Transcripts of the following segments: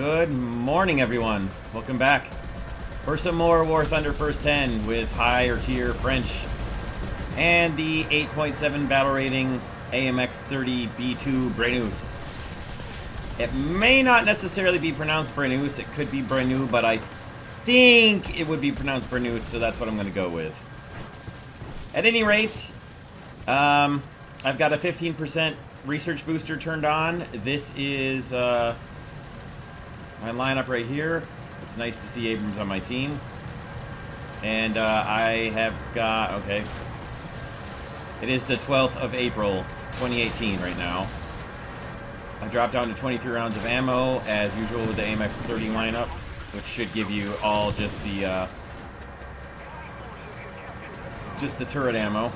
Good morning, everyone. Welcome back for some more War Thunder First 10 with higher tier French and the 8.7 battle rating AMX 30B2 BRENUS. It may not necessarily be pronounced BRENUS, it could be BRENU, but I think it would be pronounced BRENUS, so that's what I'm going to go with. At any rate, I've got a 15% research booster turned on. This is my lineup right here. It's nice to see Abrams on my team. And I have got, okay. It is the 12th of April, 2018 right now. I dropped down to 23 rounds of ammo, as usual with the AMX 30 lineup, which should give you all just the turret ammo.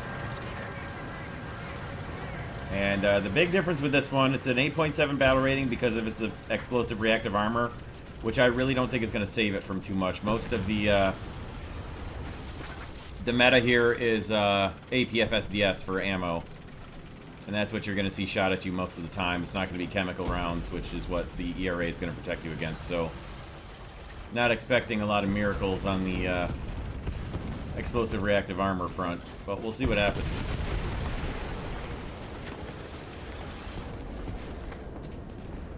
And the big difference with this one, it's an 8.7 battle rating because of its explosive reactive armor, which I really don't think is going to save it from too much. Most of the meta here is APF SDS for ammo, and that's what you're going to see shot at you most of the time. It's not going to be chemical rounds, which is what the ERA is going to protect you against. So, not expecting a lot of miracles on the explosive reactive armor front, but we'll see what happens.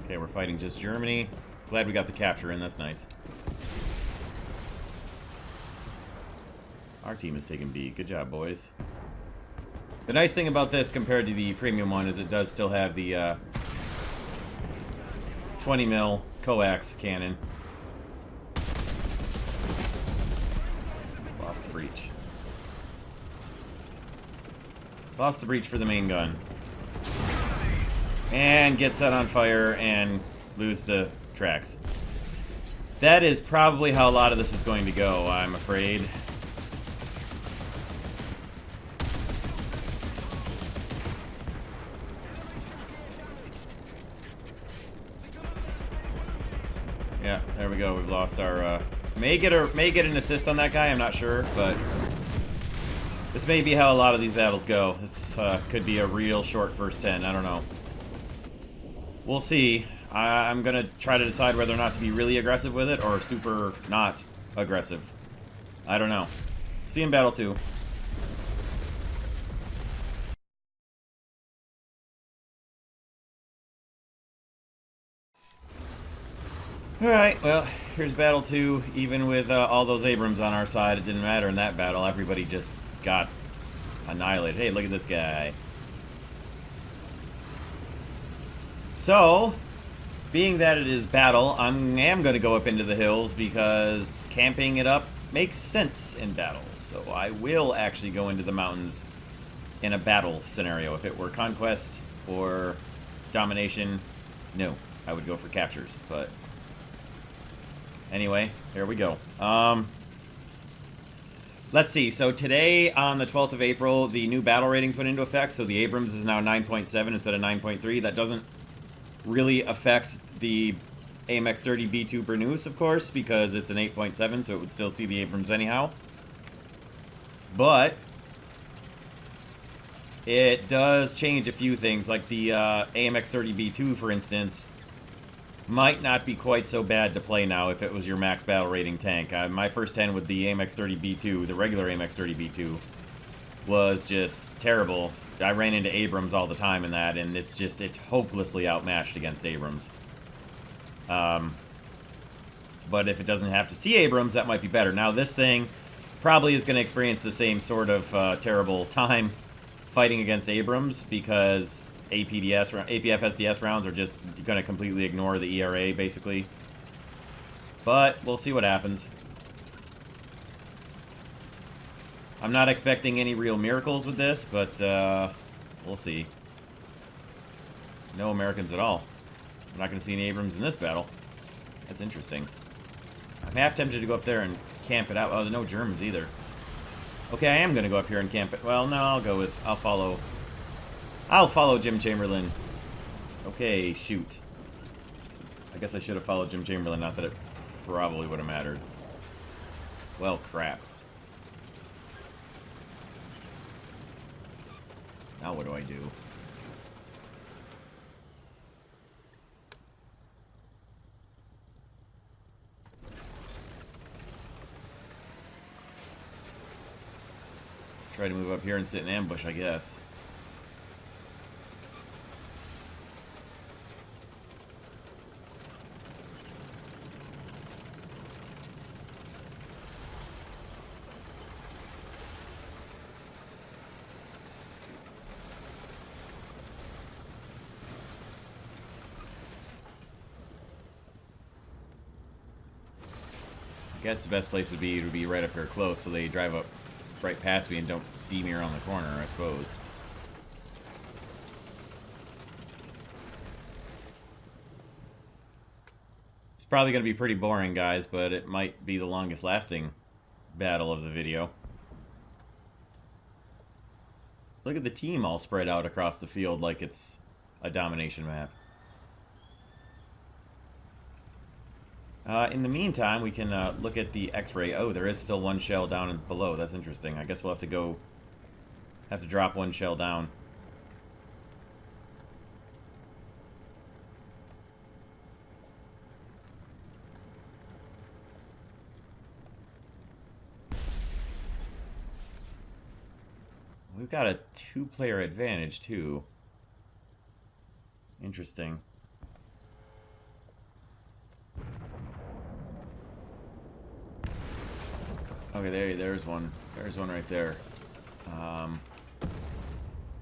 Okay, we're fighting just Germany. Glad we got the capture in, that's nice. Our team is taking B. Good job, boys. The nice thing about this compared to the premium one is it does still have the 20 mil coax cannon. Lost the breach. Lost the breach for the main gun. And get set on fire and lose the tracks. That is probably how a lot of this is going to go, I'm afraid. Yeah, there we go. We've lost our may get an assist on that guy, I'm not sure, but this may be how a lot of these battles go. This could be a real short first 10, I don't know. We'll see. I'm going to try to decide whether or not to be really aggressive with it or super not aggressive. I don't know. See you in Battle 2. Alright, well, here's Battle 2. Even with all those Abrams on our side, it didn't matter in that battle. Everybody just got annihilated. Hey, look at this guy. So, being that it is battle, I am going to go up into the hills because camping it up makes sense in battle. So I will actually go into the mountains in a battle scenario. If it were conquest or domination, no, I would go for captures. But anyway, here we go. Let's see. So today, on the 12th of April, the new battle ratings went into effect. So the Abrams is now 9.7 instead of 9.3. That doesn't really affect the AMX 30B2 BRENUS, of course, because it's an 8.7, so it would still see the Abrams anyhow. But it does change a few things, like the AMX 30B2, for instance, might not be quite so bad to play now if it was your max battle rating tank. My first 10 with the AMX 30B2, the regular AMX 30B2, was just terrible. I ran into Abrams all the time in that, and it's hopelessly outmatched against Abrams. But if it doesn't have to see Abrams, that might be better. Now, this thing probably is going to experience the same sort of terrible time fighting against Abrams because APF SDS rounds are just going to completely ignore the ERA, basically. But we'll see what happens. I'm not expecting any real miracles with this, but we'll see. No Americans at all. I'm not going to see any Abrams in this battle. That's interesting. I'm half tempted to go up there and camp it out. Oh, no Germans either. Okay, I am going to go up here and camp it. Well, no, I'll follow Jim Chamberlain. Okay, shoot. I guess I should have followed Jim Chamberlain, not that it probably would have mattered. Well, crap. Now what do I do? Try to move up here and sit in ambush, I guess. I guess the best place would be to be right up here close so they drive up right past me and don't see me around the corner, I suppose. It's probably going to be pretty boring, guys, but it might be the longest lasting battle of the video. Look at the team all spread out across the field like it's a domination map. In the meantime, we can look at the X-ray. Oh, there is still one shell down and below. That's interesting. I guess we'll have to drop one shell down. We've got a 2-player advantage, too. Interesting. Okay, there's one. There's one right there.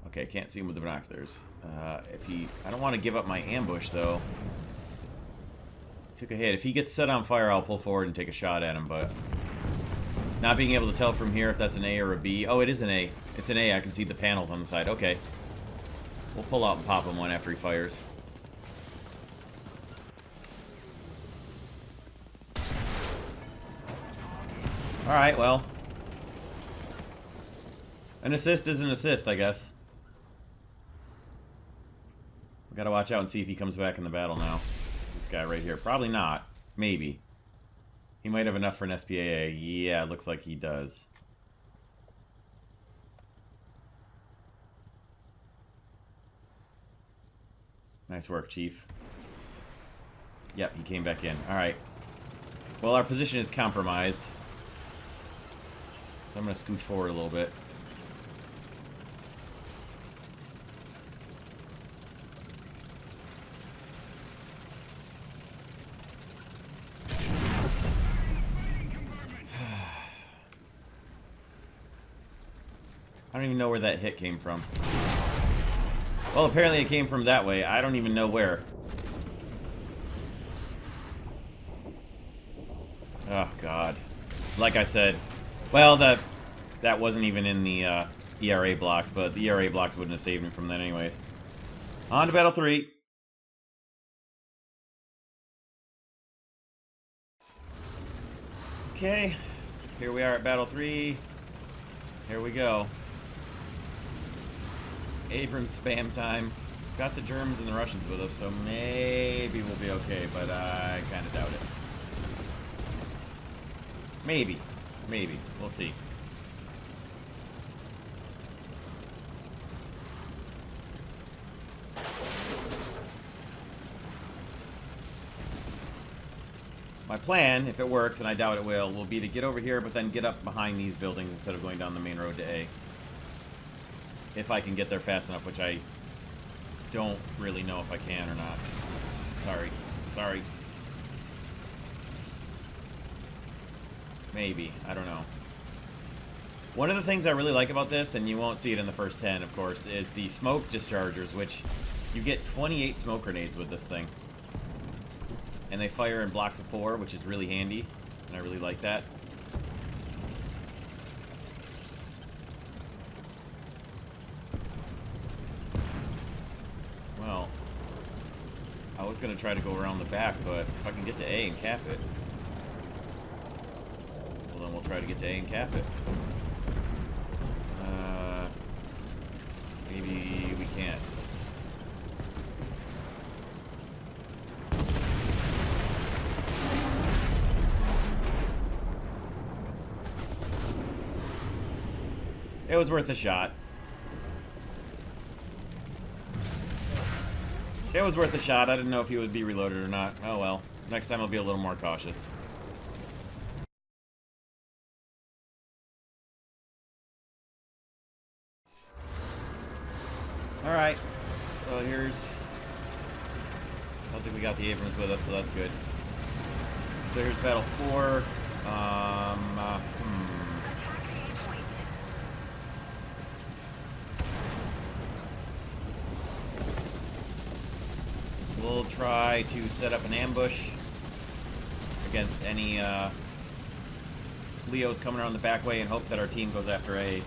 Okay, can't see him with the binoculars. I don't want to give up my ambush, though. Took a hit. If he gets set on fire, I'll pull forward and take a shot at him, but... Not being able to tell from here if that's an A or a B. Oh, it is an A. It's an A. I can see the panels on the side. Okay. We'll pull out and pop him one after he fires. Alright, well. An assist is an assist, I guess. We gotta watch out and see if he comes back in the battle now. This guy right here. Probably not. Maybe. He might have enough for an SPAA. Yeah, it looks like he does. Nice work, Chief. Yep, he came back in. Alright. Well, our position is compromised. So I'm going to scooch forward a little bit. I don't even know where that hit came from. Well, apparently it came from that way. I don't even know where. Oh, God. Like I said, well, that wasn't even in the ERA blocks, but the ERA blocks wouldn't have saved me from that anyways. On to Battle 3. Okay, here we are at Battle 3. Here we go. Abrams spam time. Got the Germans and the Russians with us, so maybe we'll be okay, but I kind of doubt it. Maybe. Maybe. We'll see. My plan, if it works, and I doubt it will be to get over here, but then get up behind these buildings instead of going down the main road to A. If I can get there fast enough, which I don't really know if I can or not. Sorry. Sorry. Maybe. I don't know. One of the things I really like about this, and you won't see it in the first 10, of course, is the smoke dischargers, which you get 28 smoke grenades with this thing. And they fire in blocks of 4, which is really handy, and I really like that. Well, I was going to try to go around the back, but if I can get to A and cap it, well, then we'll try to get to A and cap it. Maybe we can't. It was worth a shot. It was worth a shot. I didn't know if he would be reloaded or not. Oh well. Next time I'll be a little more cautious. Alright. So here's... Sounds like we got the Abrams with us, so that's good. So here's battle 4. We'll try to set up an ambush against any Leos coming around the back way and hope that our team goes after A.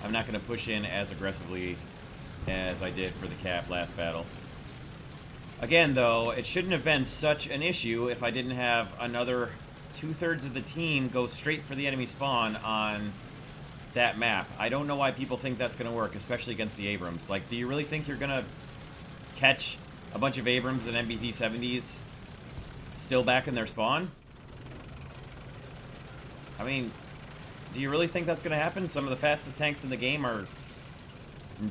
I'm not going to push in as aggressively as I did for the cap last battle. Again, though, it shouldn't have been such an issue if I didn't have another 2/3 of the team go straight for the enemy spawn on that map. I don't know why people think that's going to work, especially against the Abrams. Like, do you really think you're going to catch a bunch of Abrams and MBT-70s still back in their spawn? I mean, do you really think that's going to happen? Some of the fastest tanks in the game are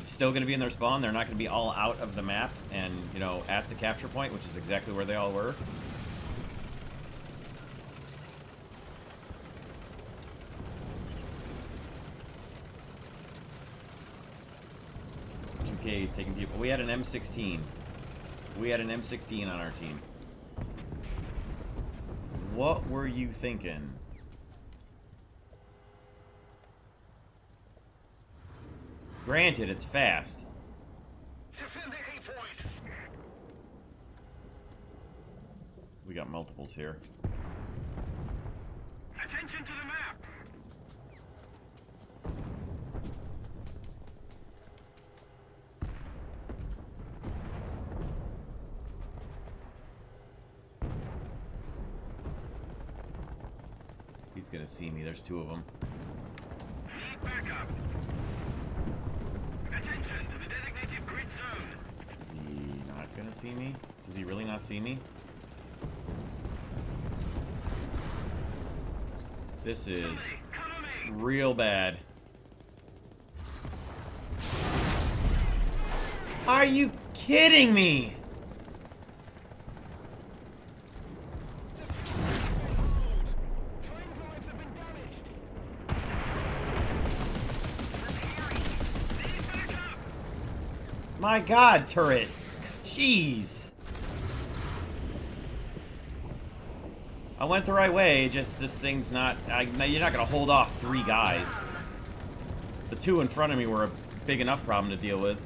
still going to be in their spawn. They're not going to be all out of the map and, you know, at the capture point, which is exactly where they all were. He's taking people. We had an M16. We had an M16 on our team. What were you thinking? Granted, it's fast. Defend the A point. We got multiples here. Attention to the map. He's gonna see me. There's 2 of them. Need backup. Attention to the designated grid zone. Is he not gonna see me? Does he really not see me? This is real bad. Are you kidding me? My God, turret. Jeez. I went the right way, just this thing's not... you're not going to hold off 3 guys. The 2 in front of me were a big enough problem to deal with.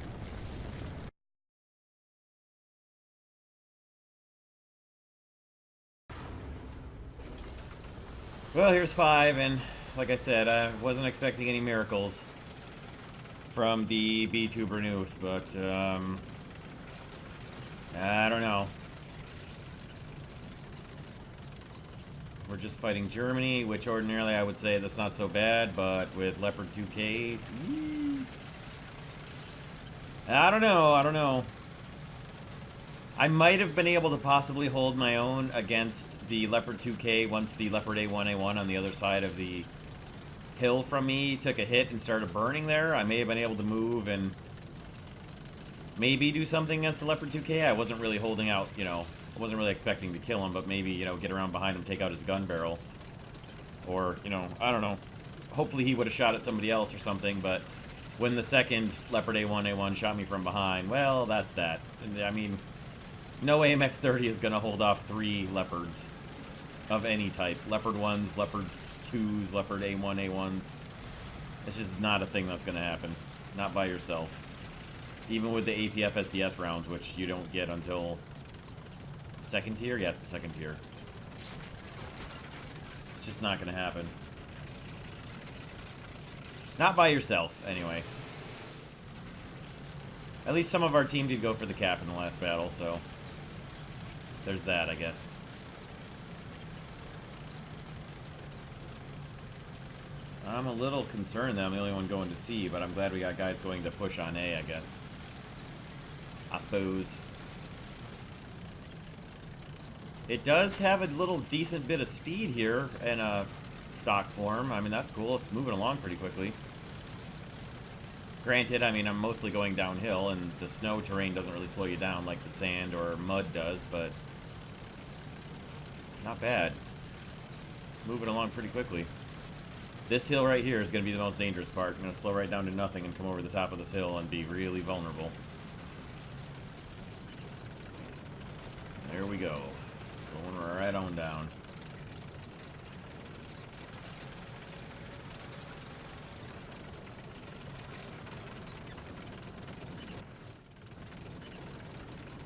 Well, here's 5, and like I said, I wasn't expecting any miracles from the B2 BRENUS, but, I don't know. We're just fighting Germany, which ordinarily I would say that's not so bad, but with Leopard 2K, I don't know. I might have been able to possibly hold my own against the Leopard 2K once the Leopard A1A1 on the other side of the hill from me took a hit and started burning there. I may have been able to move and maybe do something against the Leopard 2K. I wasn't really holding out, you know, I wasn't really expecting to kill him, but maybe, you know, get around behind him, take out his gun barrel. Or, you know, I don't know. Hopefully he would have shot at somebody else or something, but when the second Leopard A1A1 shot me from behind, well, that's that. I mean, no AMX 30 is going to hold off 3 Leopards of any type. Leopard 1s, Leopard 2s, Leopard A1A1s. It's just not a thing that's going to happen. Not by yourself. Even with the APF SDS rounds, which you don't get until 2nd tier? Yes, the 2nd tier. It's just not going to happen. Not by yourself, anyway. At least some of our team did go for the cap in the last battle, so there's that, I guess. I'm a little concerned that I'm the only one going to C, but I'm glad we got guys going to push on A, I guess. I suppose. It does have a little decent bit of speed here in a stock form. I mean, that's cool. It's moving along pretty quickly. Granted, I mean, I'm mostly going downhill, and the snow terrain doesn't really slow you down like the sand or mud does, but not bad. Moving along pretty quickly. This hill right here is going to be the most dangerous part. I'm going to slow right down to nothing and come over the top of this hill and be really vulnerable. There we go. Slowing right on down.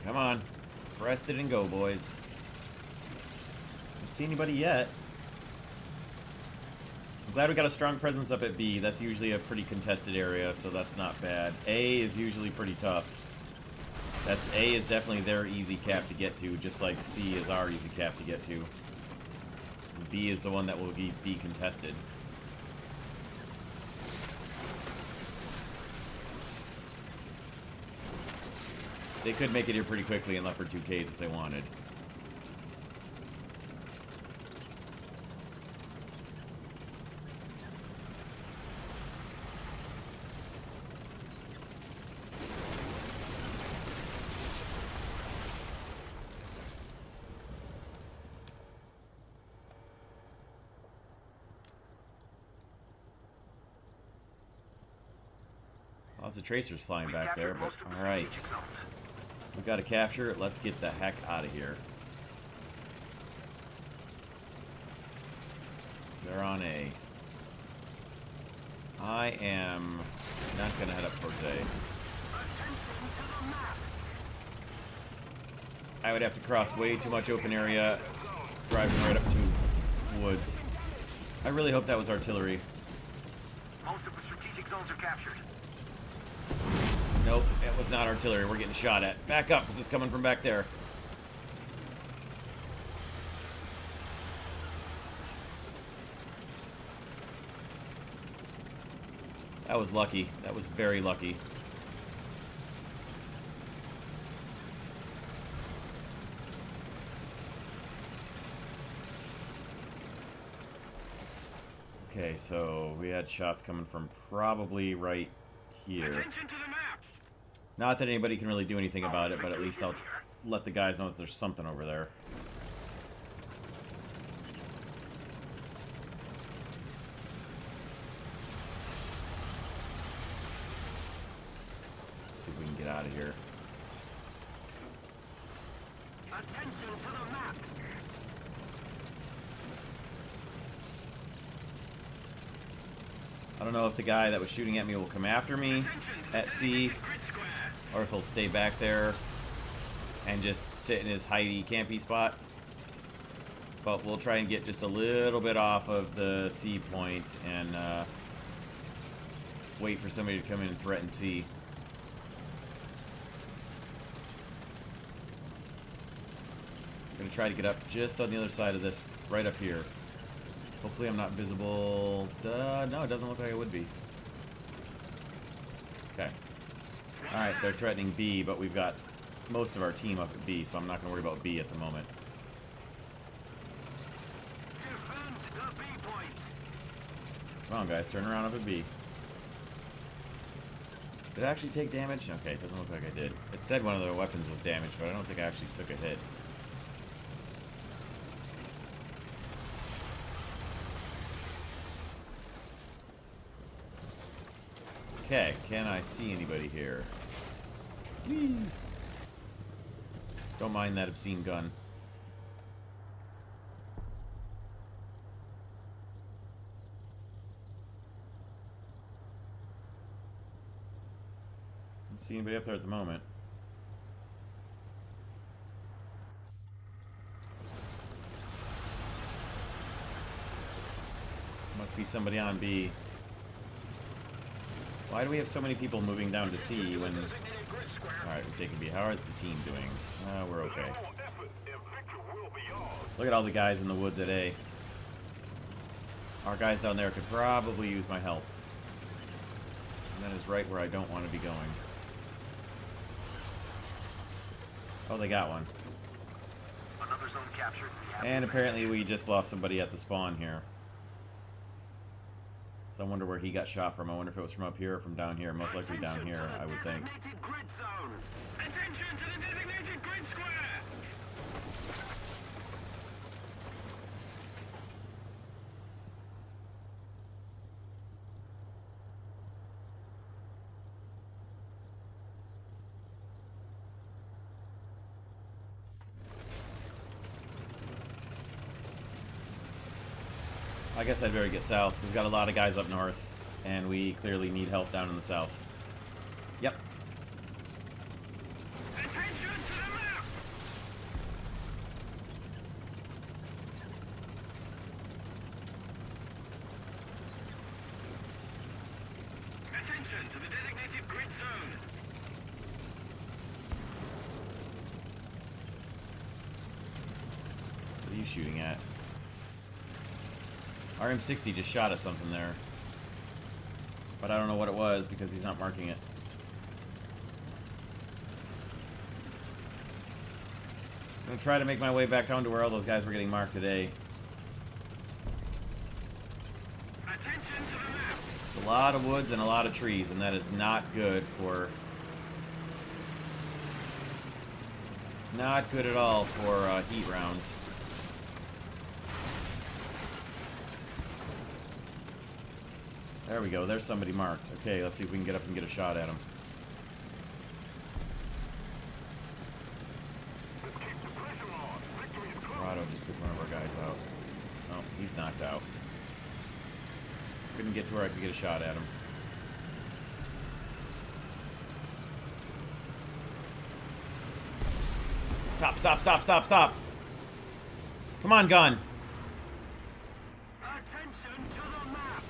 Come on. Press it and go, boys. Don't see anybody yet. I'm glad we got a strong presence up at B. That's usually a pretty contested area, so that's not bad. A is usually pretty tough. A is definitely their easy cap to get to, just like C is our easy cap to get to. And B is the one that will be contested. They could make it here pretty quickly in Leopard 2Ks if they wanted. Lots of tracers flying back there, but alright. We've got to capture it. Let's get the heck out of here. They're on A. I am not going to head up towards A. I would have to cross way too much open area, driving right up to woods. I really hope that was artillery. Most of the strategic zones are captured. Nope, it was not artillery. We're getting shot at. Back up, because it's coming from back there. That was lucky. That was very lucky. Okay, so we had shots coming from probably right here. Attention to the map. Not that anybody can really do anything about it, but at least I'll let the guys know that there's something over there. Let's see if we can get out of here. Attention to the map. I don't know if the guy that was shooting at me will come after me at C, or if he'll stay back there and just sit in his hidey campy spot. But we'll try and get just a little bit off of the C point and wait for somebody to come in and threaten C. I'm going to try to get up just on the other side of this, right up here. Hopefully I'm not visible. No, it doesn't look like it would be. Okay. Alright, they're threatening B, but we've got most of our team up at B, so I'm not going to worry about B at the moment. Defend the B point. Come on, guys, turn around up at B. Did I actually take damage? Okay, it doesn't look like I did. It said one of their weapons was damaged, but I don't think I actually took a hit. Okay, can I see anybody here? Whee! Don't mind that obscene gun. Don't see anybody up there at the moment. Must be somebody on B. Why do we have so many people moving down to C when... Alright, we're taking B. How is the team doing? We're okay. Look at all the guys in the woods at A. Our guys down there could probably use my help. And that is right where I don't want to be going. Oh, they got one. Another zone captured. And apparently we just lost somebody at the spawn here. So I wonder where he got shot from. I wonder if it was from up here or from down here. Most likely down here, I would think. Designated grid zone. Attention to the designated grid square. I guess I'd better get south. We've got a lot of guys up north, and we clearly need help down in the south. Yep. Attention to the map! Attention to the designated grid zone. What are you shooting at? RM60 just shot at something there. But I don't know what it was because he's not marking it. I'm going to try to make my way back down to where all those guys were getting marked today. Attention to the map. It's a lot of woods and a lot of trees, and that is not good for... Not good at all for heat rounds. There we go. There's somebody marked. Okay, let's see if we can get up and get a shot at him. Corrado just took one of our guys out. Oh, he's knocked out. Couldn't get to where I could get a shot at him. Stop, stop, stop, stop, stop! Come on, gun! Attention to the map.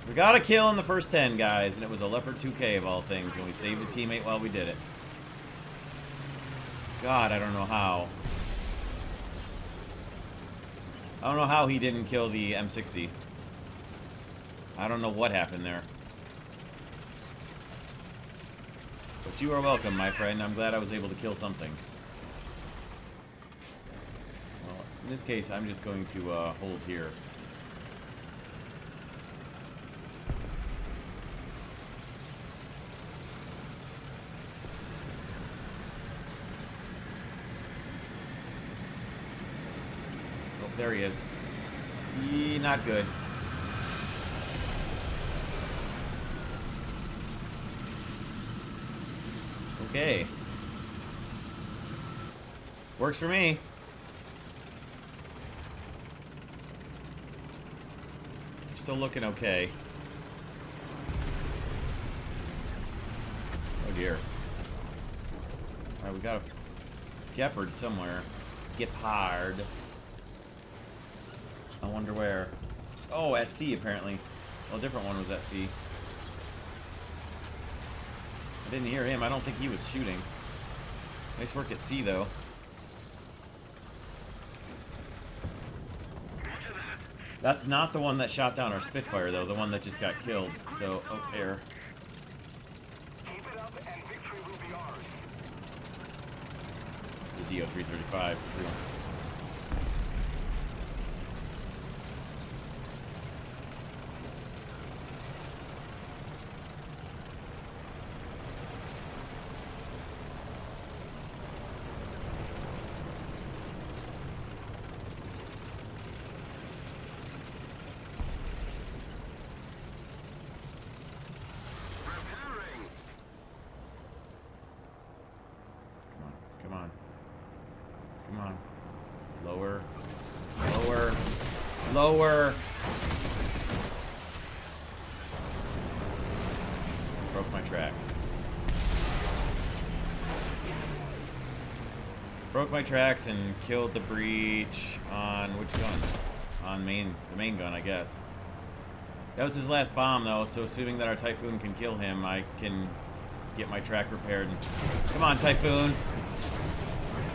We got a kill in the first 10, guys, and it was a Leopard 2K of all things, and we saved a teammate while we did it. God, I don't know how. I don't know how he didn't kill the M60. I don't know what happened there. But you are welcome, my friend. I'm glad I was able to kill something. Well, in this case, I'm just going to hold here. Oh, there he is. Not good. Okay. Works for me. Still looking okay. Oh dear. Alright, we got a Gepard somewhere. Gepard. I wonder where. Oh, at sea apparently. Well, a different one was at sea. I didn't hear him. I don't think he was shooting. Nice work at sea, though. That's not the one that shot down our Spitfire, though. The one that just got killed. So, oh, air. Keep it up and victory will be ours. It's a DO-335. Repairing. Come on. Come on. Lower. Lower. Lower. Broke my tracks. Broke my tracks and killed the breach on which gun? On the main gun, I guess. That was his last bomb, though, so assuming that our Typhoon can kill him, I can get my track repaired. Come on, Typhoon.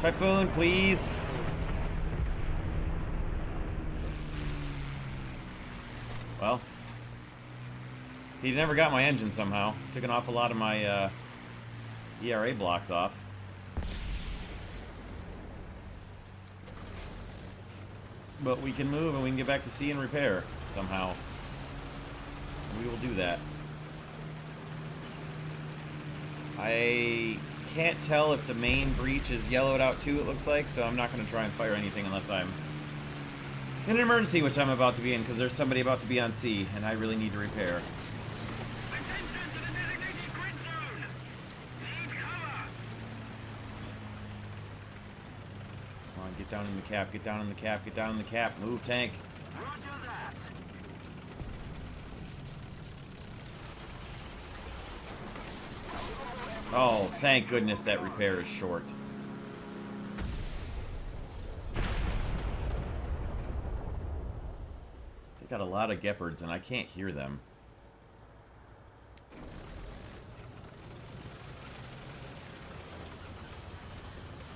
Typhoon, please. Well, he never got my engine somehow. Took an awful lot of my ERA blocks off. But we can move and we can get back to sea and repair somehow. We will do that. I can't tell if the main breach is yellowed out too, it looks like, so I'm not going to try and fire anything unless I'm in an emergency, which I'm about to be in, because there's somebody about to be on sea, and I really need to repair. Attention to the designated grid zone. Need cover. down in the cap, get down in the cap, get down in the cap. Move, tank. Roger that. Oh, thank goodness that repair is short. They got a lot of Gepards, and I can't hear them.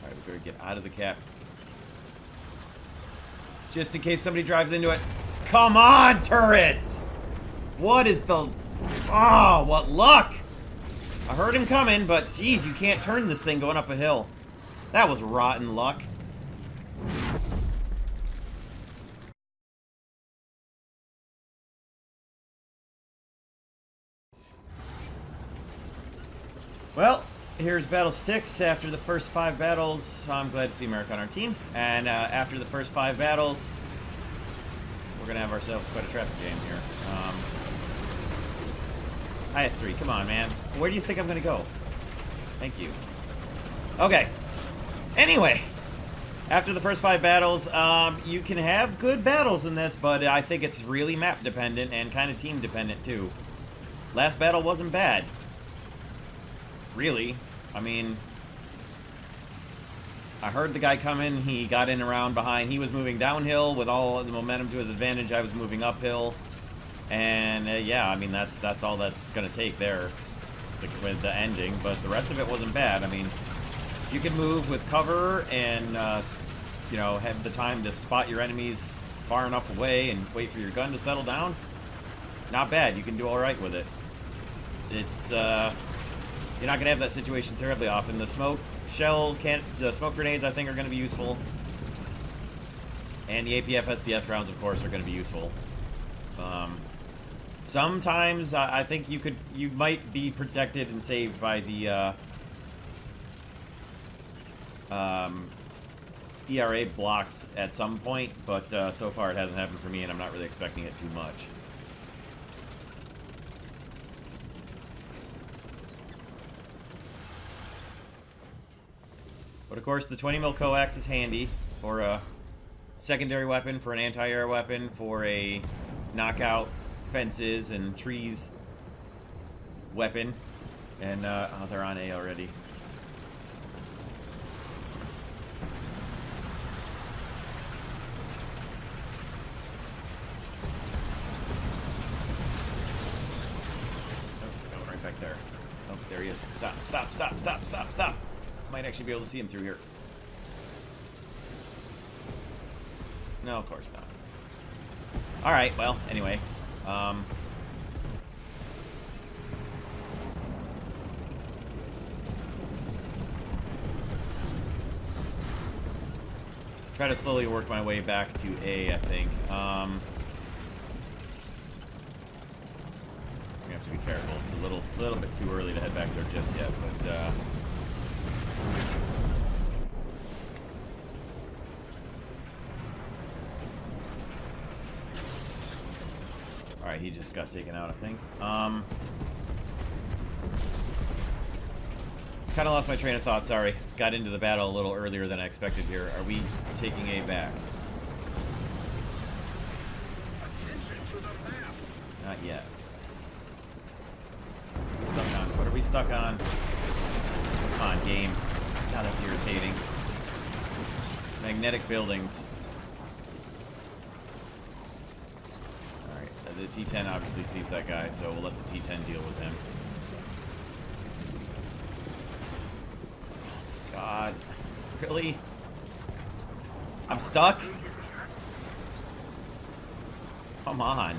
Alright, we better get out of the cap. Just in case somebody drives into it. Come on, turrets! What is the... Oh, what luck! I heard him coming, but geez, you can't turn this thing going up a hill. That was rotten luck. Well, here's battle 6 after the first 5 battles. I'm glad to see America on our team. And after the first 5 battles, we're going to have ourselves quite a traffic jam here. IS-3, come on, man. Where do you think I'm going to go? Thank you. Okay. Anyway, after the first 5 battles, you can have good battles in this, but I think it's really map dependent and kind of team dependent too. Last battle wasn't bad. Really. I mean, I heard the guy coming, he got in around behind. He was moving downhill with all the momentum to his advantage. I was moving uphill. And yeah, I mean, that's all that's going to take there with the ending. But the rest of it wasn't bad. I mean, if you can move with cover and, you know, have the time to spot your enemies far enough away and wait for your gun to settle down, not bad. You can do all right with it. It's, you're not going to have that situation terribly often. The smoke grenades, I think, are going to be useful. And the APF SDS rounds, of course, are going to be useful. Sometimes I think you might be protected and saved by the ERA blocks at some point, but so far it hasn't happened for me, and I'm not really expecting it too much. But of course, the 20mm coax is handy for a secondary weapon, for an anti-air weapon, for a knockout fences and trees weapon. And, oh, they're on A already. Oh, going right back there. Oh, there he is. Stop, stop, stop, stop, stop, stop. Might actually be able to see him through here. No, of course not. Alright, well, anyway. Try to slowly work my way back to A, I think. I'm gonna have to be careful. It's a little bit too early to head back there just yet, but alright, he just got taken out, I think. Kind of lost my train of thought, sorry. Got into the battle a little earlier than I expected here. Are we taking A back? Not yet. What are we stuck on? Come on, game. God, that's irritating. Magnetic buildings. Alright, the T-10 obviously sees that guy, so we'll let the T-10 deal with him. God. Really? I'm stuck? Come on.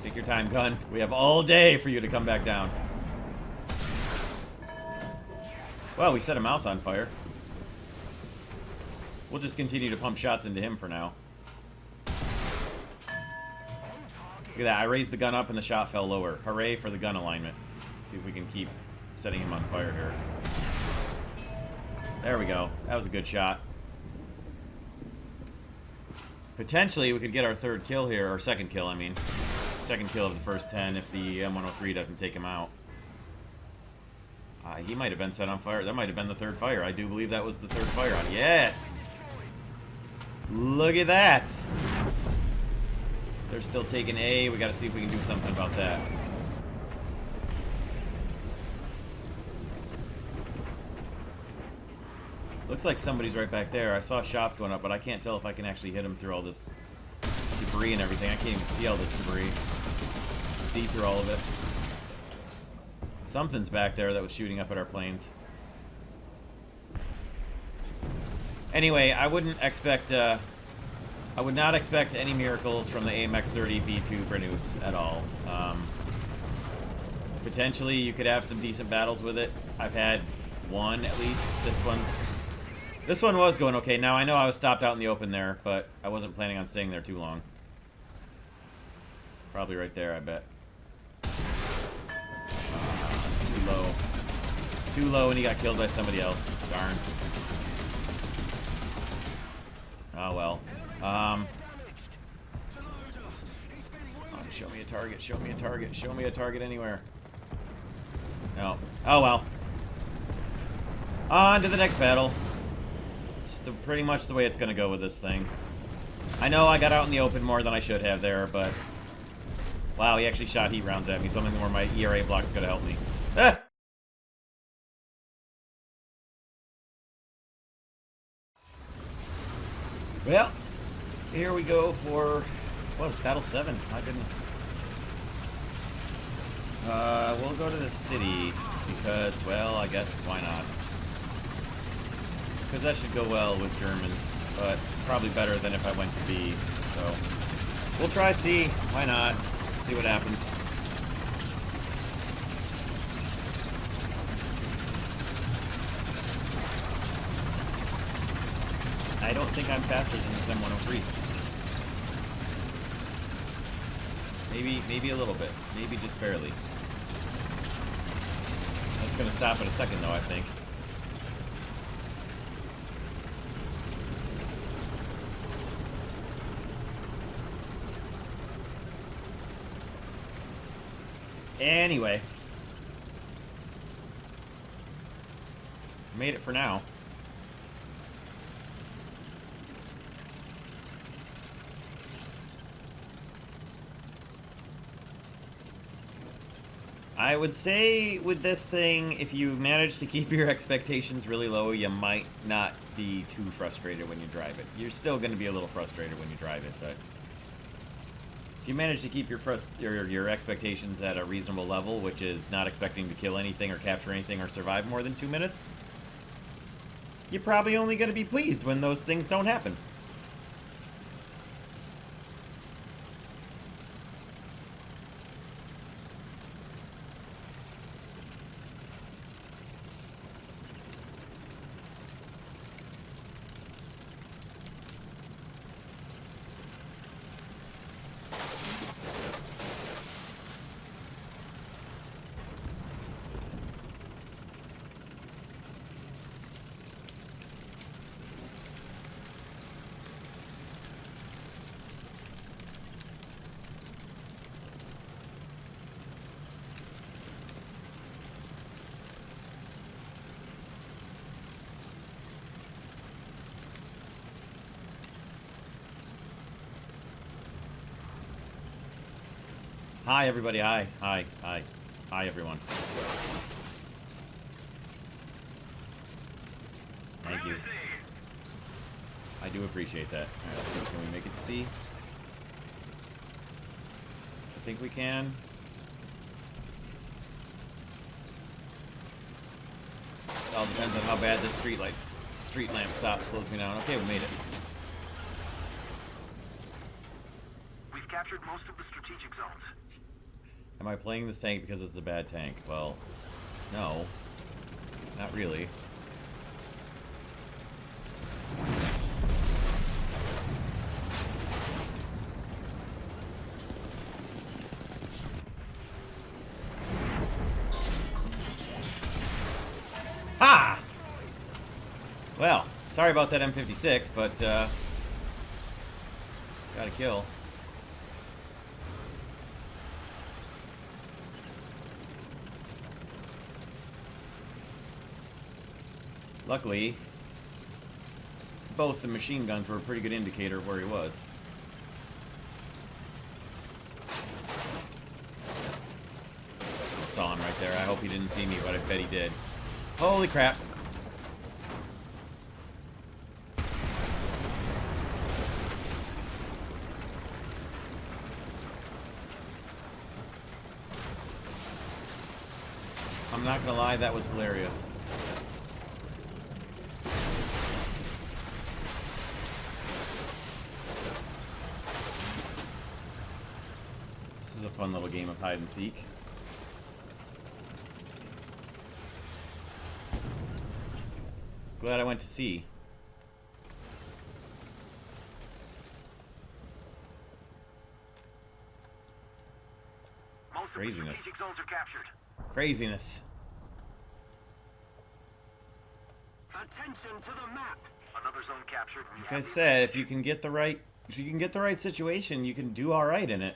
Take your time, gun. We have all day for you to come back down. Well, we set a mouse on fire. We'll just continue to pump shots into him for now. Look at that. I raised the gun up and the shot fell lower. Hooray for the gun alignment. Let's see if we can keep setting him on fire here. There we go. That was a good shot. Potentially, we could get our third kill here, or second kill, I mean. Second kill of the first 10 if the M103 doesn't take him out. He might have been set on fire. That might have been the third fire. I do believe that was the third fire on. Yes! Look at that! They're still taking A. We gotta see if we can do something about that. Looks like somebody's right back there. I saw shots going up, but I can't tell if I can actually hit him through all this debris and everything. I can't even see all this debris. See through all of it. Something's back there that was shooting up at our planes. Anyway, I would not expect any miracles from the AMX 30B2 BRENUS at all. Potentially, you could have some decent battles with it. I've had one at least. This one was going okay. Now I know I was stopped out in the open there, but I wasn't planning on staying there too long. Probably right there, I bet. Too low. Too low, and he got killed by somebody else. Darn. Oh well. Show me a target. Show me a target. Show me a target anywhere. No. Oh well. On to the next battle. It's pretty much the way it's gonna go with this thing. I know I got out in the open more than I should have there, but wow, he actually shot heat rounds at me. Something where my ERA blocks could have helped me. Ah! Well, here we go for what is Battle 7? My goodness. We'll go to the city because, well, I guess why not? Because that should go well with Germans, but probably better than if I went to B. So we'll try C. Why not? See what happens. I don't think I'm faster than this M103. Maybe a little bit. Maybe just barely. That's going to stop in a second, though, I think. Anyway. Made it for now. I would say with this thing, if you manage to keep your expectations really low, you might not be too frustrated when you drive it. You're still going to be a little frustrated when you drive it, but if you manage to keep your expectations at a reasonable level, which is not expecting to kill anything or capture anything or survive more than 2 minutes, you're probably only going to be pleased when those things don't happen. Hi, everybody. Hi. Hi. Hi. Hi, everyone. Thank you. I do appreciate that. Alright, let's see. Can we make it to C? I think we can. It all depends on how bad this street lamp stop slows me down. Okay, we made it. We've captured most of the strategic zones. Am I playing this tank because it's a bad tank? Well, no. Not really. Ha! Well, sorry about that M56, but, got a kill. Luckily, both the machine guns were a pretty good indicator of where he was. I saw him right there. I hope he didn't see me, but I bet he did. Holy crap. I'm not gonna lie, that was hilarious. This is a fun little game of hide and seek. Glad I went to C. Craziness. Strategic zones are captured. Craziness. Attention to the map. Another zone captured. Like I said, if you can get the right situation, you can do all right in it.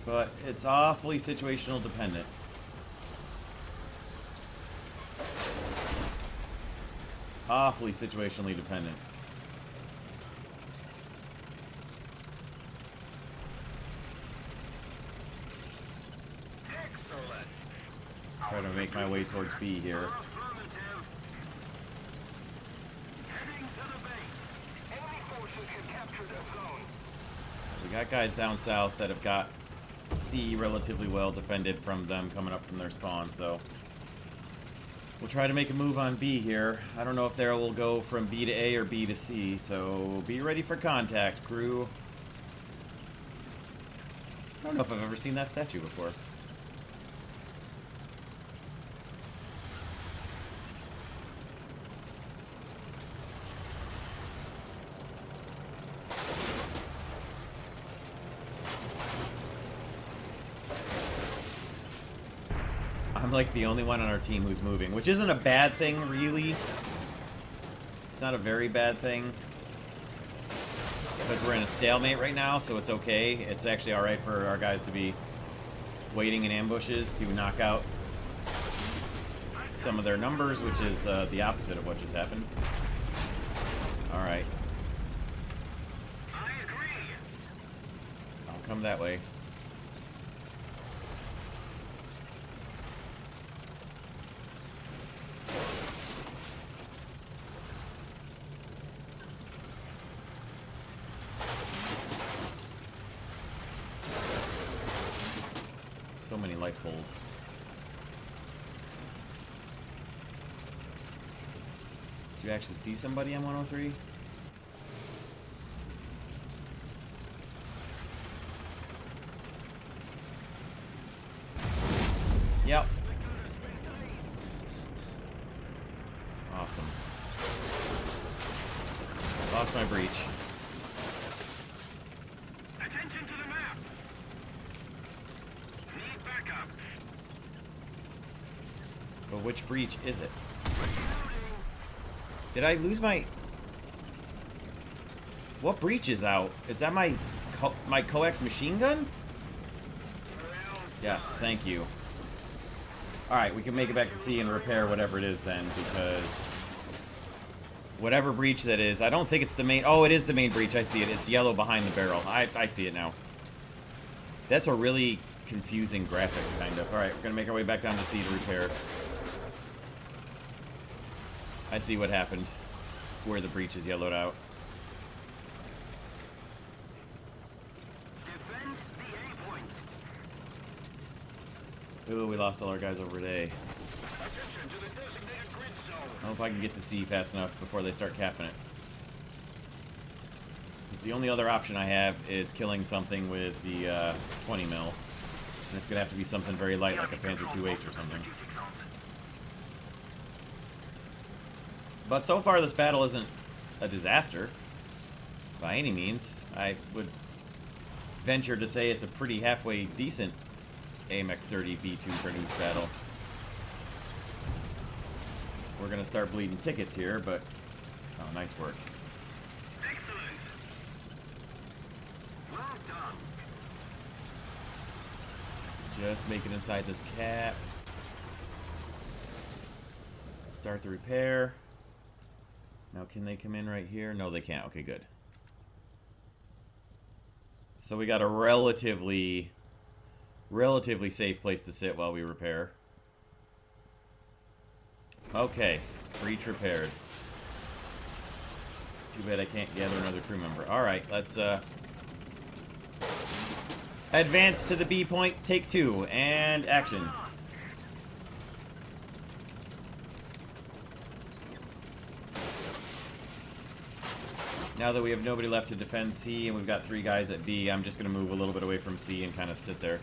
But it's awfully situational dependent. Awfully situationally dependent. Excellent. Try to make my way towards B here. Affirmative. Heading to the base. Enemy forces have captured a zone. We got guys down south that have got C relatively well defended from them coming up from their spawn, so we'll try to make a move on B here. I don't know if there will go from B to A or B to C, so be ready for contact, crew. I don't know if I've ever seen that statue before. I'm like the only one on our team who's moving, which isn't a bad thing, really. It's not a very bad thing. Because we're in a stalemate right now, so it's okay. It's actually alright for our guys to be waiting in ambushes to knock out some of their numbers, which is the opposite of what just happened. Alright. I agree. I'll come that way. So many light poles. Did you actually see somebody on 103? Yep. Awesome. Lost my breach. Attention to the map. Need backup. But which breach is it? Reloading. Did I lose my... What breach is out? Is that my coax machine gun? Well Yes, thank you. Alright, we can make it back to C and repair whatever it is then, because whatever breach that is, I don't think it's the main... Oh, it is the main breach, I see it. It's yellow behind the barrel. I see it now. That's a really confusing graphic, kind of. Alright, we're going to make our way back down to C to repair. I see what happened, where the breach is yellowed out. Defend the A point. Ooh, we lost all our guys over today. Attention to the designated grid zone. I hope I can get to C fast enough before they start capping it. Because the only other option I have is killing something with the 20 mil. And it's going to have to be something very light, like a Panzer 2H or something. But so far, this battle isn't a disaster, by any means. I would venture to say it's a pretty halfway decent AMX 30B2 BRENUS battle. We're going to start bleeding tickets here, but... Oh, nice work. Excellent. Well done. Just make it inside this cap. start the repair. Now, can they come in right here? No, they can't. Okay, good. So we got a relatively safe place to sit while we repair. Okay, breach repaired. Too bad I can't gather another crew member. Alright, let's advance to the B point, take 2, and action. Now that we have nobody left to defend C and we've got 3 guys at B, I'm just going to move a little bit away from C and kind of sit there.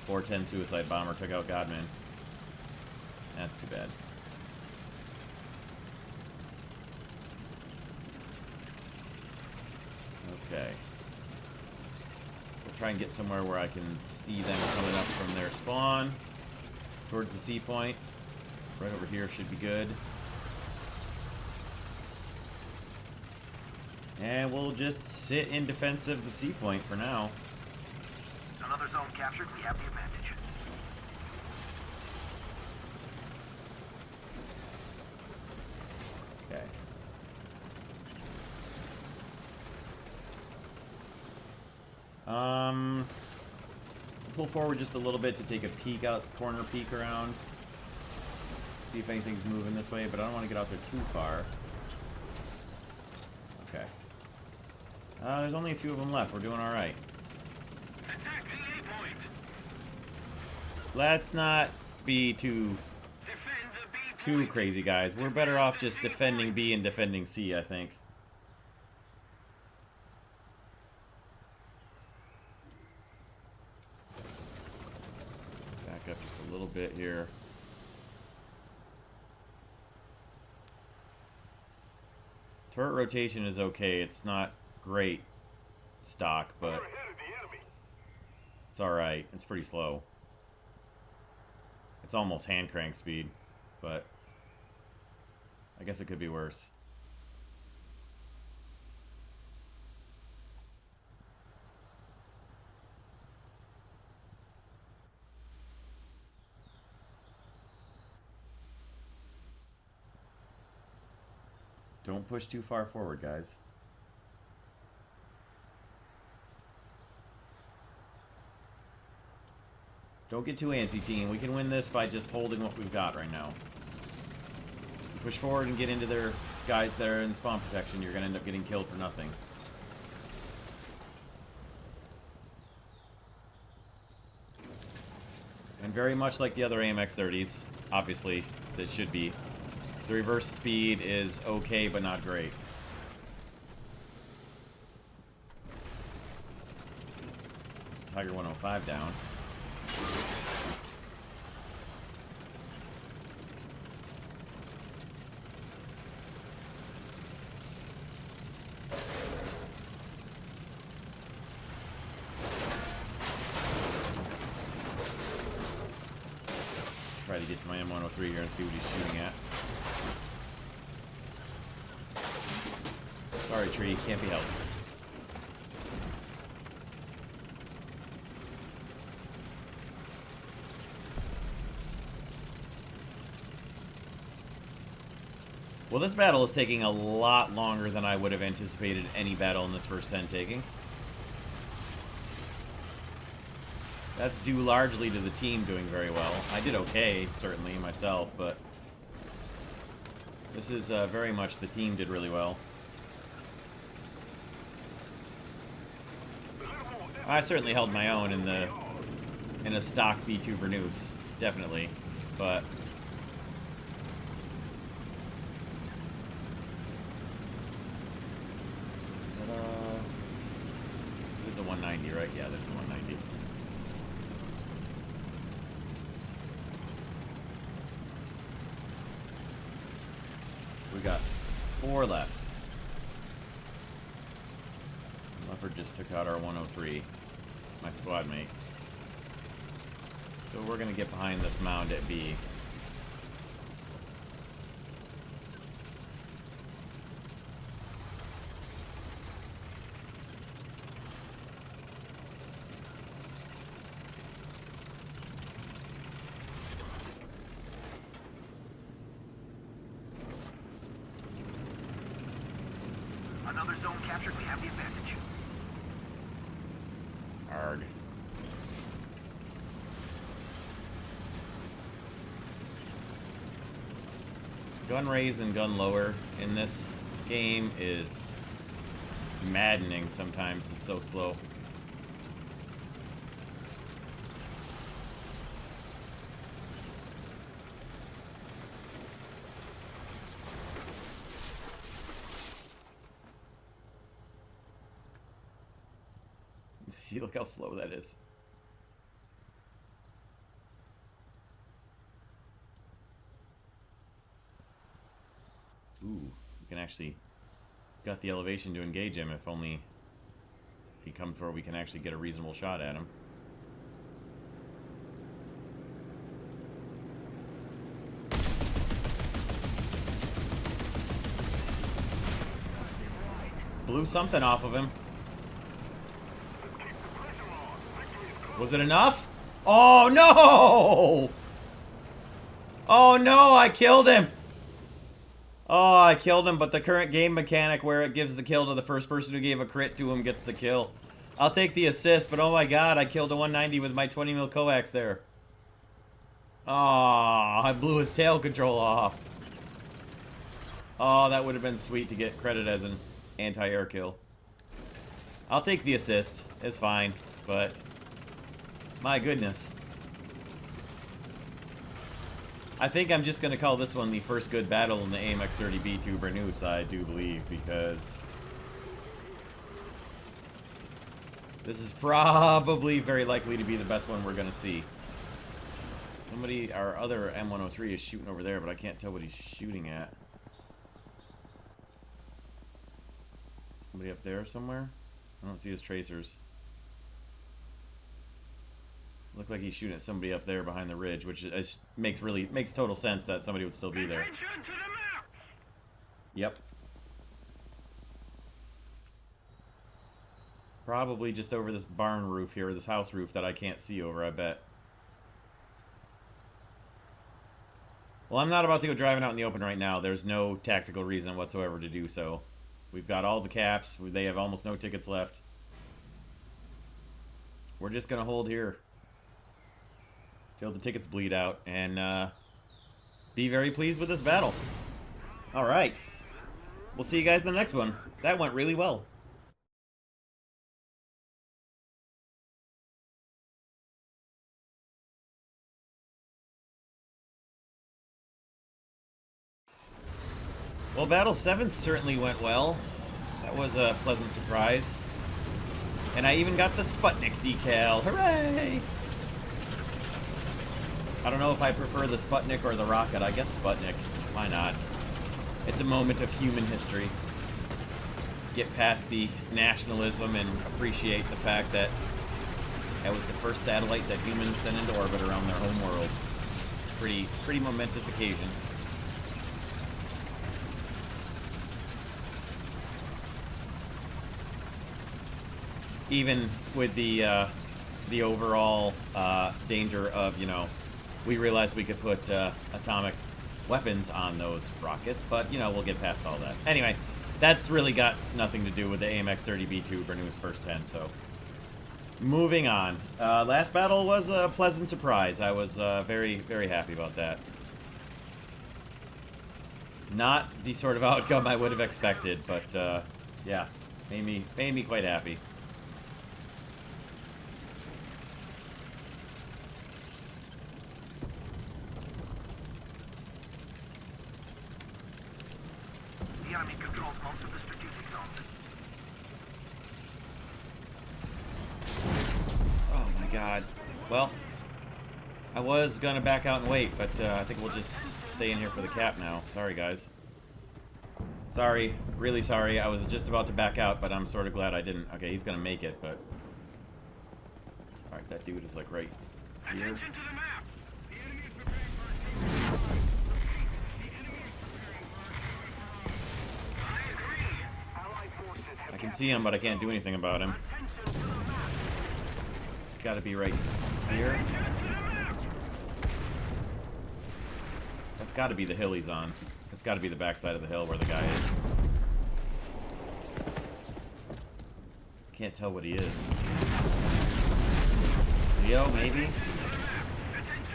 .410 suicide bomber took out Godman. That's too bad. Okay. So try and get somewhere where I can see them coming up from their spawn towards the C point. Right over here should be good. And we'll just sit in defense of the C point for now. Another zone captured. We have the advantage. Okay. Pull forward just a little bit to take a peek out, corner peek around. See if anything's moving this way, but I don't want to get out there too far. Okay. There's only a few of them left. We're doing alright. Attack the A point. Let's not be too Defend the B point. too crazy, guys. We're better off just defending B and defending C, I think. Back up just a little bit here. Turret rotation is okay. It's not great stock, but We're ahead of the enemy. it's alright. It's pretty slow. It's almost hand crank speed, but I guess it could be worse. Don't push too far forward, guys. Don't get too antsy, team. We can win this by just holding what we've got right now. You push forward and get into their guys there in spawn protection, you're going to end up getting killed for nothing. And very much like the other AMX 30s, obviously, that should be. The reverse speed is okay, but not great. It's Tiger 105 down. Try to get to my M103 here and see what he's shooting at. Sorry, tree, can't be helped. Well, this battle is taking a lot longer than I would have anticipated any battle in this first 10 taking. That's due largely to the team doing very well. I did okay, certainly, myself, but this is very much the team did really well. I certainly held my own in a stock B2 BRENUS, definitely, but there's a 190, right? Yeah, there's a 190. So we got 4 left. Leopard just took out our 103, my squad mate. So we're going to get behind this mound at B. Arg. Gun raise and gun lower in this game is maddening sometimes. It's so slow. See, look how slow that is. Ooh, we can actually got the elevation to engage him if only he comes where we can actually get a reasonable shot at him. Blew something off of him. Was it enough? Oh no! Oh no, I killed him! Oh, I killed him, but the current game mechanic where it gives the kill to the first person who gave a crit to him gets the kill. I'll take the assist, but oh my god, I killed a 190 with my 20 mil coax there. Oh, I blew his tail control off. Oh, that would have been sweet to get credit as an anti-air kill. I'll take the assist. It's fine, but my goodness. I think I'm just going to call this one the first good battle in the AMX 30B2 BRENUS, I do believe, because this is probably very likely to be the best one we're going to see. Somebody, our other M103 is shooting over there, but I can't tell what he's shooting at. Somebody up there somewhere? I don't see his tracers. Look like he's shooting at somebody up there behind the ridge, which makes total sense that somebody would still be there. Yep. Probably just over this barn roof here, or this house roof that I can't see over, I bet. Well, I'm not about to go driving out in the open right now. There's no tactical reason whatsoever to do so. We've got all the caps. They have almost no tickets left. We're just going to hold here till the tickets bleed out and be very pleased with this battle. All right. We'll see you guys in the next one. That went really well. Well, Battle 7 certainly went well. That was a pleasant surprise. And I even got the Sputnik decal. Hooray! I don't know if I prefer the Sputnik or the rocket. I guess Sputnik. Why not? It's a moment of human history. Get past the nationalism and appreciate the fact that that was the first satellite that humans sent into orbit around their home world. Pretty momentous occasion. Even with the overall danger of, you know, we realized we could put atomic weapons on those rockets, but, you know, we'll get past all that. Anyway, that's really got nothing to do with the AMX 30B2 BRENUS first 10, so moving on. Last battle was a pleasant surprise. I was very, very happy about that. Not the sort of outcome I would have expected, but yeah, made me quite happy. The enemy controls most of the strategic zones. Oh my god. Well, I was gonna back out and wait, but I think we'll just stay in here for the cap now. Sorry, guys. Sorry. Really sorry. I was just about to back out, but I'm sort of glad I didn't. Okay, he's gonna make it, but... Alright, that dude is like right here. Attention to the map. The enemy is preparing for I can see him, but I can't do anything about him. It's gotta be right here. That's gotta be the hill he's on. It's gotta be the backside of the hill where the guy is. Can't tell what he is. Leo, maybe? Attention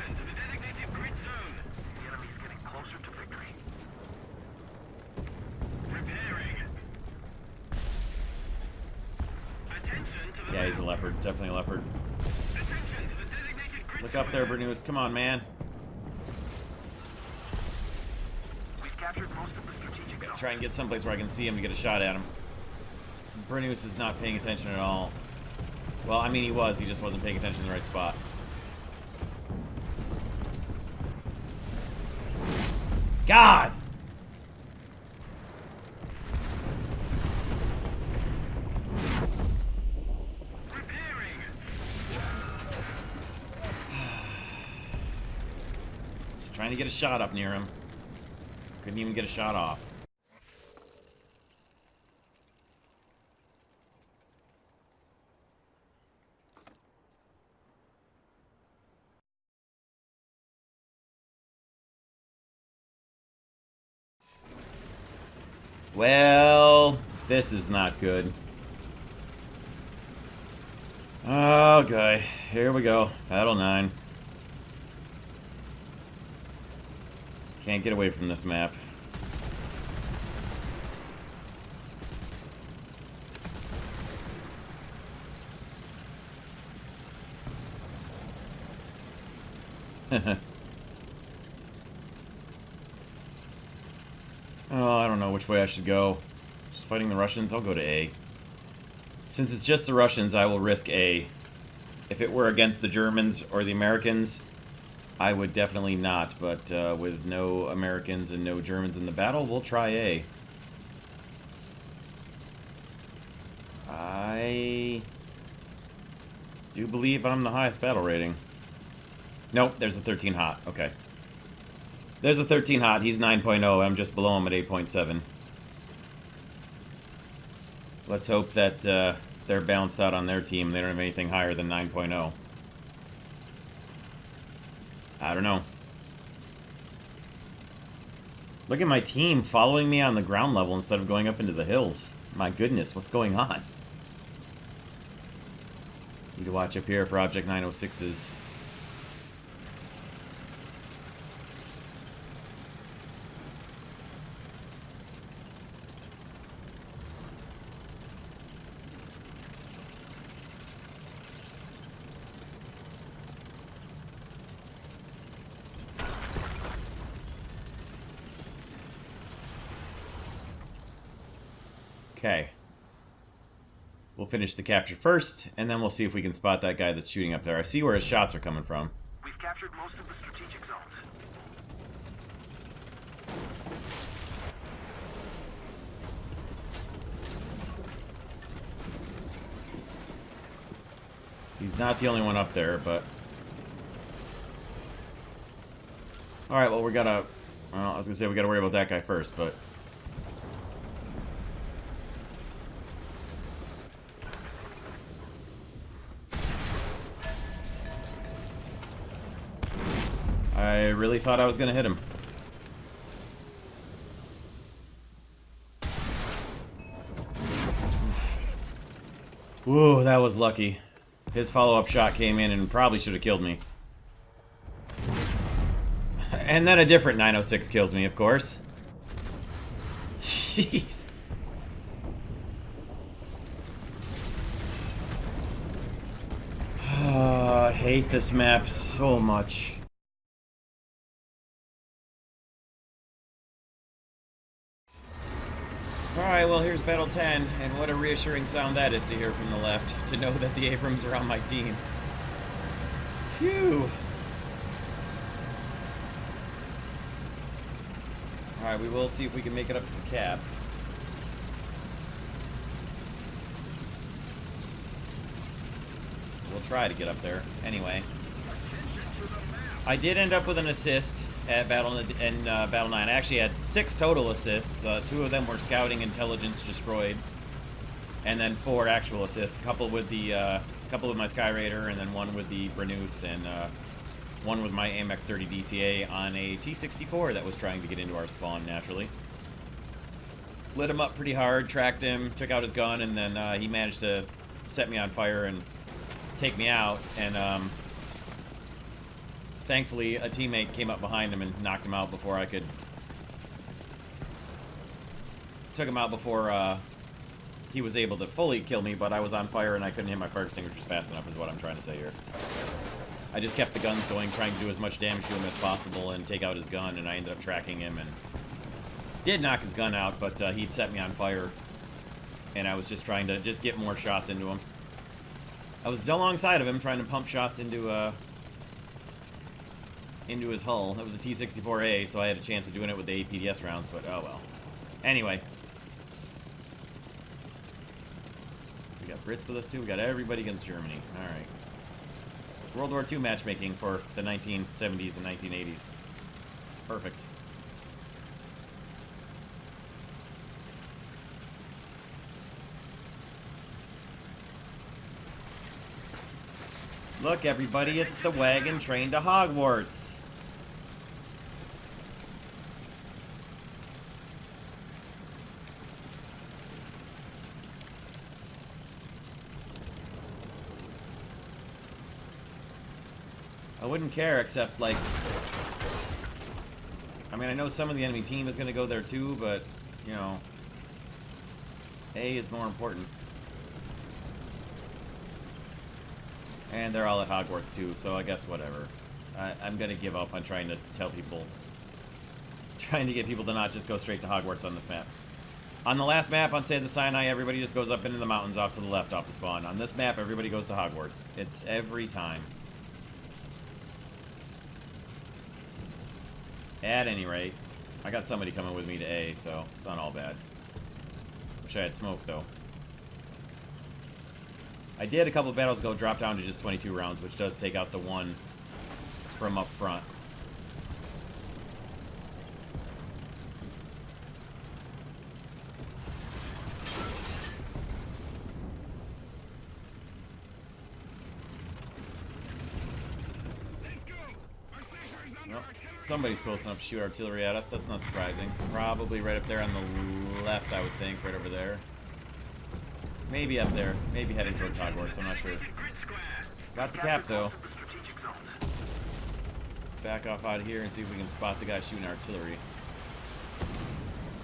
to the designated grid zone. The enemy is getting closer to victory. Repairing. Attention to the Yeah, he's a leopard. Definitely a leopard. Attention to the designated grid Look up there, zone. Brenus. Come on, man. We've captured most of the strategic zone. Try and get someplace where I can see him to get a shot at him. Brenus is not paying attention at all. Well, I mean, he was. He just wasn't paying attention in the right spot. God! Repairing. Just trying to get a shot up near him. Couldn't even get a shot off. Well, this is not good. Okay, here we go. Battle 9. Can't get away from this map. Oh, I don't know which way I should go. Just fighting the Russians? I'll go to A. Since it's just the Russians, I will risk A. If it were against the Germans or the Americans, I would definitely not. But with no Americans and no Germans in the battle, we'll try A. I do believe I'm the highest battle rating. Nope, there's a 13 hot. Okay. There's a 13 hot. He's 9.0. I'm just below him at 8.7. Let's hope that they're balanced out on their team. They don't have anything higher than 9.0. I don't know. Look at my team following me on the ground level instead of going up into the hills. My goodness, what's going on? Need to watch up here for Object 906's. Okay. We'll finish the capture first, and then we'll see if we can spot that guy that's shooting up there. I see where his shots are coming from. We've captured most of the strategic zones. He's not the only one up there, but... Alright, well, we gotta... Well, I was gonna say we gotta worry about that guy first, but... I really thought I was gonna hit him. Whoa, that was lucky. His follow-up shot came in and probably should have killed me. And then a different 906 kills me, of course. Jeez. I hate this map so much. Alright, well here's Battle 10, and what a reassuring sound that is to hear from the left, to know that the Abrams are on my team. Phew! Alright, we will see if we can make it up to the cap. We'll try to get up there. Anyway. I did end up with an assist at Battle 9. I actually had 6 total assists. 2 of them were scouting, intelligence, destroyed, and then 4 actual assists. A couple with my Sky Raider, and then 1 with the BRENUS, and 1 with my AMX 30 DCA on a T-64 that was trying to get into our spawn naturally. Lit him up pretty hard, tracked him, took out his gun, and then he managed to set me on fire and take me out. And Thankfully, a teammate came up behind him and knocked him out before I could... Took him out before he was able to fully kill me, but I was on fire and I couldn't hit my fire extinguishers fast enough is what I'm trying to say here. I just kept the guns going, trying to do as much damage to him as possible and take out his gun, and I ended up tracking him and did knock his gun out, but he'd set me on fire, and I was just trying to just get more shots into him. I was alongside of him trying to pump shots into his hull. It was a T-64A, so I had a chance of doing it with the APDS rounds, but oh well. Anyway. We got Brits with us too. We got everybody against Germany. Alright. World War II matchmaking for the 1970s and 1980s. Perfect. Look, everybody, it's the wagon train to Hogwarts. I wouldn't care, except, like... I mean, I know some of the enemy team is going to go there too, but, you know... A is more important. And they're all at Hogwarts too, so I guess whatever. I'm going to give up on trying to tell people... Trying to get people to not just go straight to Hogwarts on this map. On the last map, on Sands of Sinai, everybody just goes up into the mountains off to the left, off the spawn. On this map, everybody goes to Hogwarts. It's every time. At any rate, I got somebody coming with me to A, so it's not all bad. Wish I had smoke, though. I did a couple of battles ago drop down to just 22 rounds, which does take out the one from up front. Well, somebody's close enough to shoot artillery at us. That's not surprising. Probably right up there on the left, I would think. Right over there. Maybe up there. Maybe heading towards Hogwarts. I'm not sure. Got the cap, though. Let's back off out of here and see if we can spot the guy shooting artillery.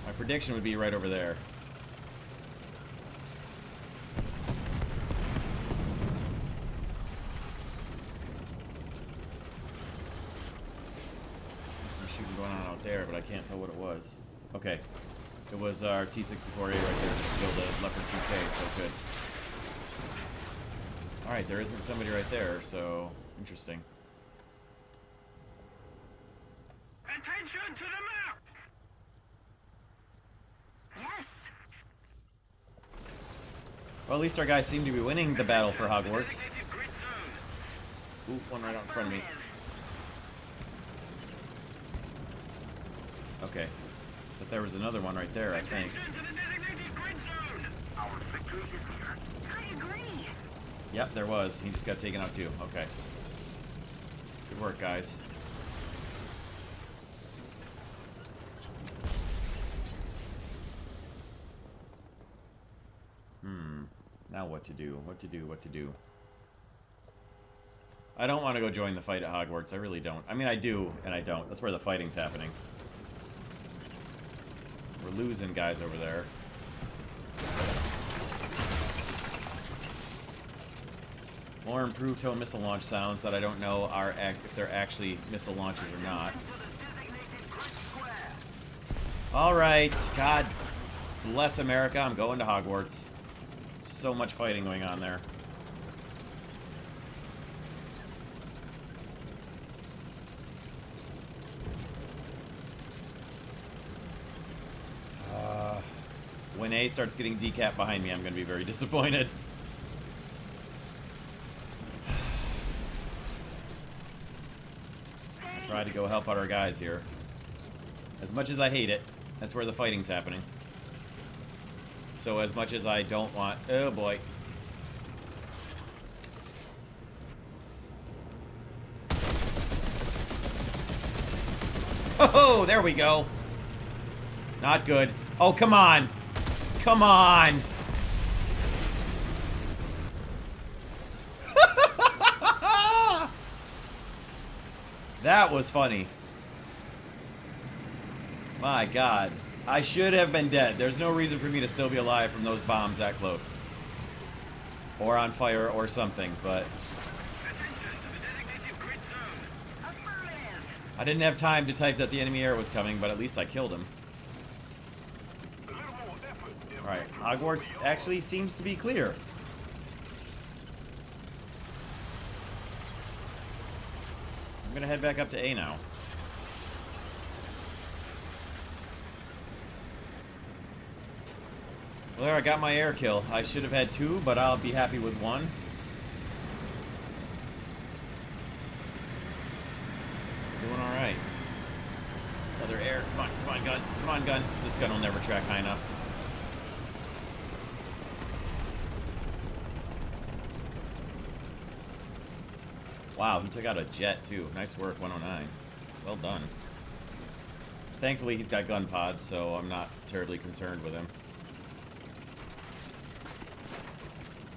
My prediction would be right over there. Going on out there, but I can't tell what it was. Okay. It was our T-64A right there to kill the Leopard 2K, so good. Alright, there isn't somebody right there, so interesting. Attention to the map! Yes! Well, at least our guys seem to be winning the battle for Hogwarts. Ooh, one right out in front of me. Okay. But there was another one right there, I think. Our victory is here. I agree. Yep, there was. He just got taken out too. Okay. Good work, guys. Now what to do? What to do? What to do? I don't want to go join the fight at Hogwarts. I really don't. I mean, I do, and I don't. That's where the fighting's happening. We're losing guys over there. More improved tow missile launch sounds that I don't know are if they're actually missile launches or not. Alright, God bless America, I'm going to Hogwarts. So much fighting going on there. When A starts getting decapped behind me, I'm going to be very disappointed. I'll try to go help out our guys here. As much as I hate it, that's where the fighting's happening. So as much as I don't want... Oh boy. Oh, there we go. Not good. Oh, come on. Come on. That was funny. My God. I should have been dead. There's no reason for me to still be alive from those bombs that close. Or on fire or something, but... I didn't have time to type that the enemy air was coming, but at least I killed him. Alright, Hogwarts actually seems to be clear. I'm gonna head back up to A now. Well, there, I got my air kill. I should have had 2, but I'll be happy with 1. Doing alright. Another air. Come on, come on, gun. Come on, gun. This gun will never track high enough. Wow, he took out a jet, too. Nice work, 109. Well done. Thankfully, he's got gun pods, so I'm not terribly concerned with him.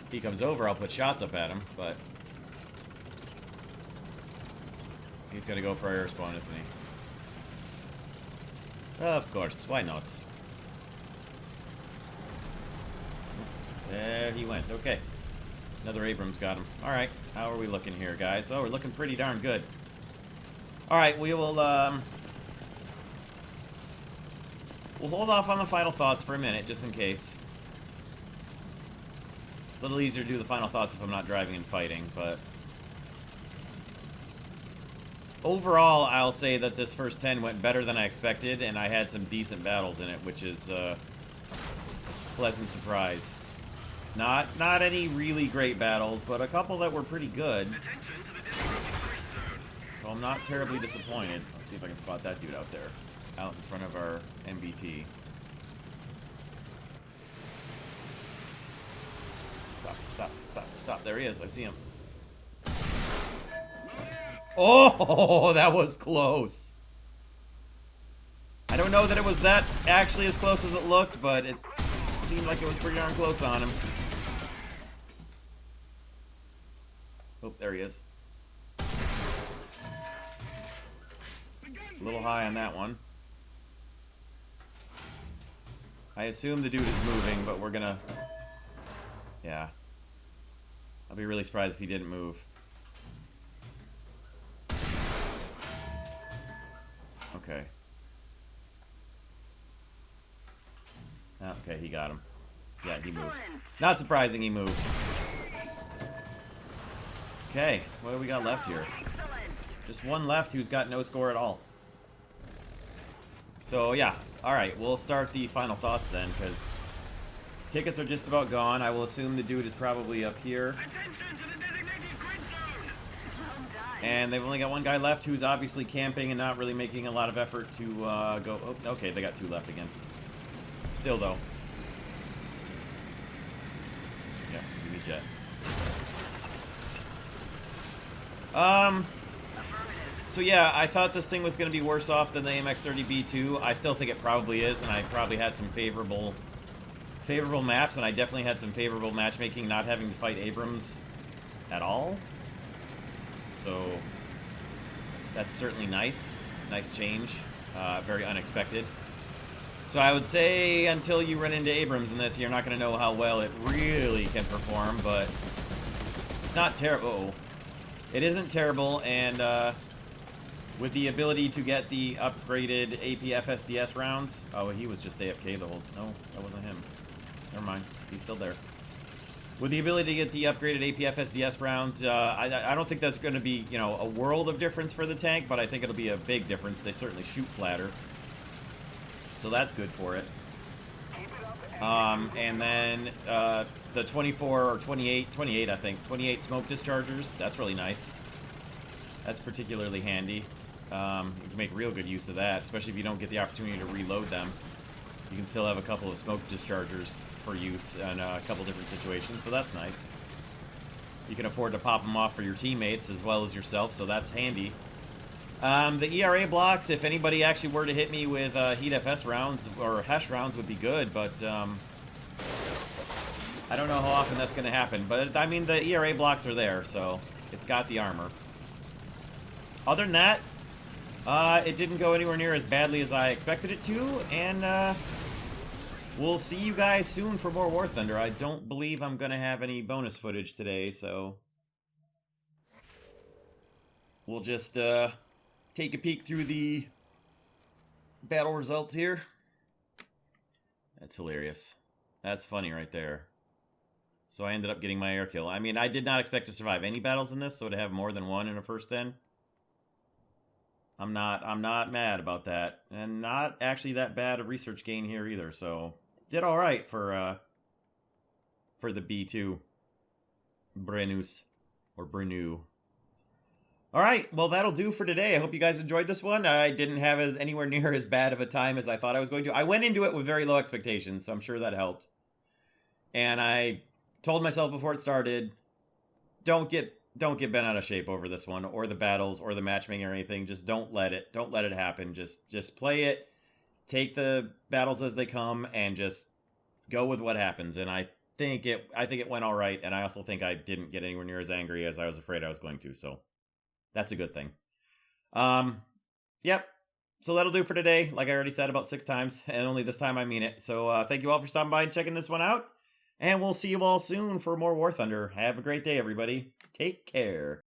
If he comes over, I'll put shots up at him, but... he's gonna go for air spawn, isn't he? Of course, why not? There he went, okay. Another Abrams got him. Alright, how are we looking here, guys? Oh, we're looking pretty darn good. Alright, we will, we'll hold off on the final thoughts for a minute, just in case. A little easier to do the final thoughts if I'm not driving and fighting, but... overall, I'll say that this first 10 went better than I expected, and I had some decent battles in it, which is a pleasant surprise. Not any really great battles, but a couple that were pretty good. So I'm not terribly disappointed. Let's see if I can spot that dude out there, out in front of our MBT. Stop. There he is. I see him. Oh, that was close. I don't know that it was that actually as close as it looked, but it seemed like it was pretty darn close on him. Oh, there he is. A little high on that one. I assume the dude is moving, but we're gonna... yeah. I'll be really surprised if he didn't move. Okay. Okay, he got him. Yeah, he moved. Not surprising he moved. Okay, what do we got left here? Just one left who's got no score at all. So, yeah. Alright, we'll start the final thoughts then, because tickets are just about gone. I will assume the dude is probably up here. And they've only got one guy left who's obviously camping and not really making a lot of effort to go... oh, okay, they got 2 left again. Still, though. Yeah, give me jet. So yeah, I thought this thing was going to be worse off than the AMX 30B2. I still think it probably is, and I probably had some favorable maps, and I definitely had some favorable matchmaking not having to fight Abrams at all. So that's certainly nice. Nice change. Very unexpected. So I would say until you run into Abrams in this, you're not going to know how well it really can perform, but it's not terrible. It isn't terrible, and with the ability to get the upgraded AP FSDS rounds... oh, he was just AFK the whole... no, that wasn't him. Never mind. He's still there. With the ability to get the upgraded AP FSDS rounds, I don't think that's going to be, you know, a world of difference for the tank, but I think it'll be a big difference. They certainly shoot flatter. So that's good for it. And then the 24 or 28, I think, 28 smoke dischargers, that's really nice. That's particularly handy. You can make real good use of that, especially if you don't get the opportunity to reload them. You can still have a couple of smoke dischargers for use in a couple different situations, so that's nice. You can afford to pop them off for your teammates as well as yourself, so that's handy. The ERA blocks, if anybody actually were to hit me with Heat FS rounds or Hesh rounds would be good, but I don't know how often that's going to happen. But, I mean, the ERA blocks are there, so it's got the armor. Other than that, It didn't go anywhere near as badly as I expected it to, and we'll see you guys soon for more War Thunder. I don't believe I'm going to have any bonus footage today, so we'll just take a peek through the battle results here. That's hilarious. That's funny right there. So I ended up getting my air kill. I mean, I did not expect to survive any battles in this, so to have more than one in a first 10. I'm not mad about that. And not actually that bad a research gain here either, so did all right for the B2 BRENUS or BRENU. All right, well, that'll do for today. I hope you guys enjoyed this one. I didn't have anywhere near as bad of a time as I thought I was going to. I went into it with very low expectations, so I'm sure that helped. And I told myself before it started, don't get bent out of shape over this one, or the battles, or the matchmaking, or anything. Just don't let it happen. Just play it, take the battles as they come, and just go with what happens. And I think it went all right, and I also think I didn't get anywhere near as angry as I was afraid I was going to. So that's a good thing. Yep. So that'll do for today. Like I already said about 6 times, and only this time I mean it. So thank you all for stopping by and checking this one out. And we'll see you all soon for more War Thunder. Have a great day, everybody. Take care.